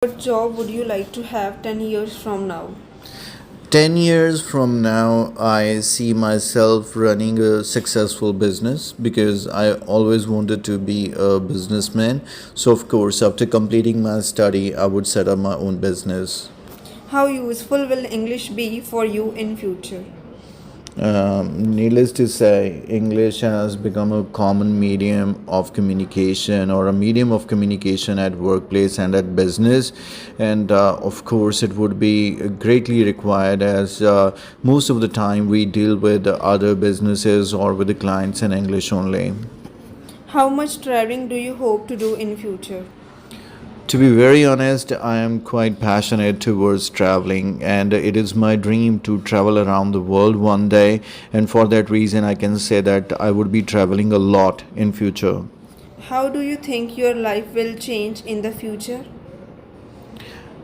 What job would you like to have 10 years from now? 10 years from now, I see myself running a successful business because I always wanted to be a businessman. So, of course, after completing my study, I would set up my own business. How useful will English be for you in future? Needless to say, English has become a common medium of communication or a medium of communication at workplace and at business. And of course, it would be greatly required as most of the time we deal with other businesses or with the clients in English only. How much traveling do you hope to do in future? To be very honest, I am quite passionate towards traveling, and it is my dream to travel around the world one day. And for that reason, I can say that I would be traveling a lot in future. How do you think your life will change in the future?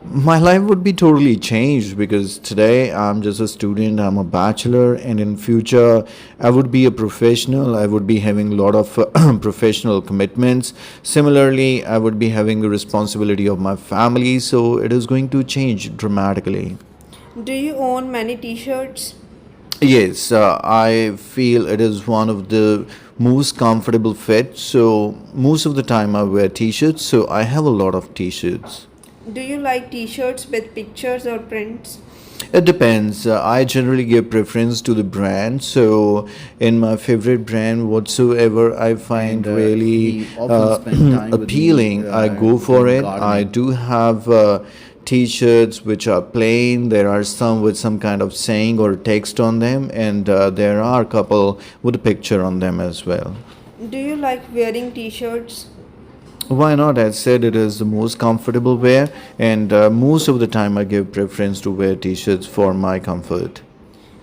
My life would be totally changed because today I'm just a student, I'm a bachelor, and in future I would be a professional. I would be having a lot of professional commitments. Similarly, I would be having the responsibility of my family, so it is going to change dramatically. Do you own many t-shirts? Yes, I feel it is one of the most comfortable fit. So most of the time I wear t-shirts, so I have a lot of t-shirts. Do you like t-shirts with pictures or prints? It depends. I generally give preference to the brand. So, in my favorite brand, whatsoever I find really appealing, I go for it. I do have t-shirts which are plain. There are some with some kind of saying or text on them, and there are a couple with a picture on them as well. Do you like wearing t-shirts? Why not? As said, it is the most comfortable wear, and most of the time I give preference to wear t-shirts for my comfort.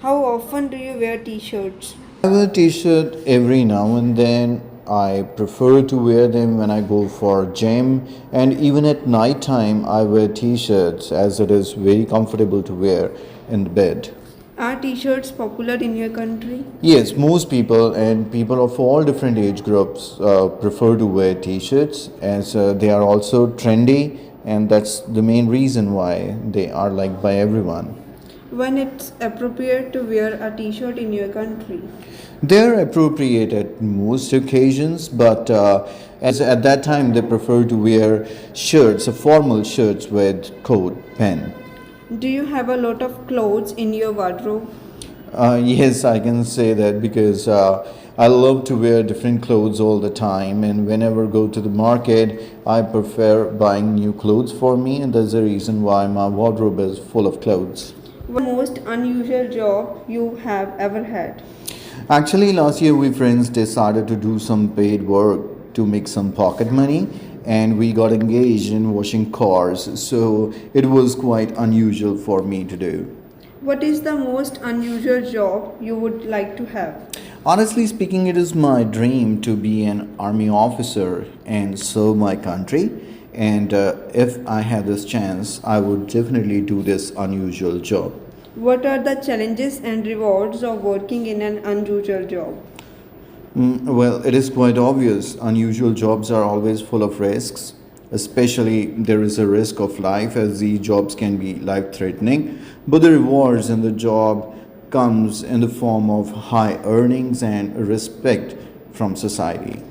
How often do you wear t-shirts? I wear t-shirt every now and then. I prefer to wear them when I go for gym, and even at night time I wear t-shirts as it is very comfortable to wear in the bed. Are t-shirts popular in your country? Yes, most people and people of all different age groups prefer to wear t-shirts as they are also trendy, and that's the main reason why they are liked by everyone. When it's appropriate to wear a t-shirt in your country? They're appropriate at most occasions, but as at that time they prefer to wear shirts, formal shirts with coat, pen. Do you have a lot of clothes in your wardrobe? Yes, I can say that because I love to wear different clothes all the time, and whenever I go to the market, I prefer buying new clothes for me, and that's the reason why my wardrobe is full of clothes. What most unusual job you have ever had? Actually, last year we friends decided to do some paid work to make some pocket money, and we got engaged in washing cars, so it was quite unusual for me to do. What is the most unusual job you would like to have? Honestly speaking, it is my dream to be an army officer and serve my country. And if I had this chance, I would definitely do this unusual job. What are the challenges and rewards of working in an unusual job? Well, it is quite obvious. Unusual jobs are always full of risks, especially there is a risk of life as these jobs can be life threatening. But the rewards in the job comes in the form of high earnings and respect from society.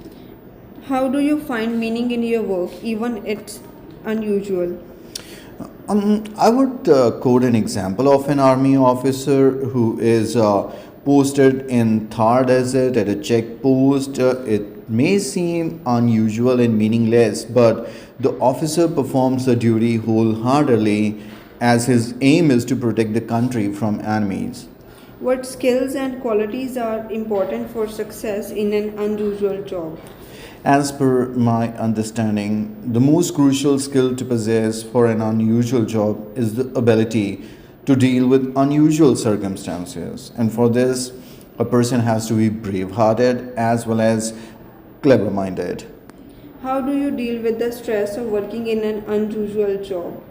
How do you find meaning in your work even it's unusual? I would quote an example of an army officer who is posted in Thar Desert at a checkpost. It may seem unusual and meaningless, but the officer performs the duty wholeheartedly as his aim is to protect the country from enemies. What skills and qualities are important for success in an unusual job? As per my understanding, the most crucial skill to possess for an unusual job is the ability to deal with unusual circumstances. And for this, a person has to be brave hearted as well as clever minded. How do you deal with the stress of working in an unusual job?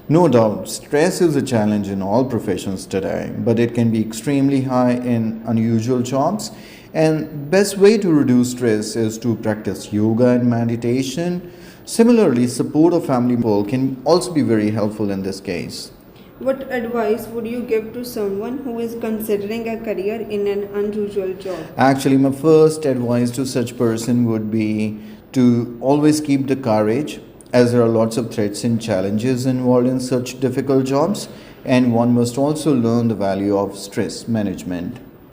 No doubt, stress is a challenge in all professions today, but it can be extremely high in unusual jobs. And best way to reduce stress is to practice yoga and meditation, Similarly, support of family people can also be very helpful in this case. What advice would you give to someone who is considering a career in an unusual job? Actually, my first advice to such person would be to always keep the courage, as there are lots of threats and challenges involved in such difficult jobs, and one must also learn the value of stress management.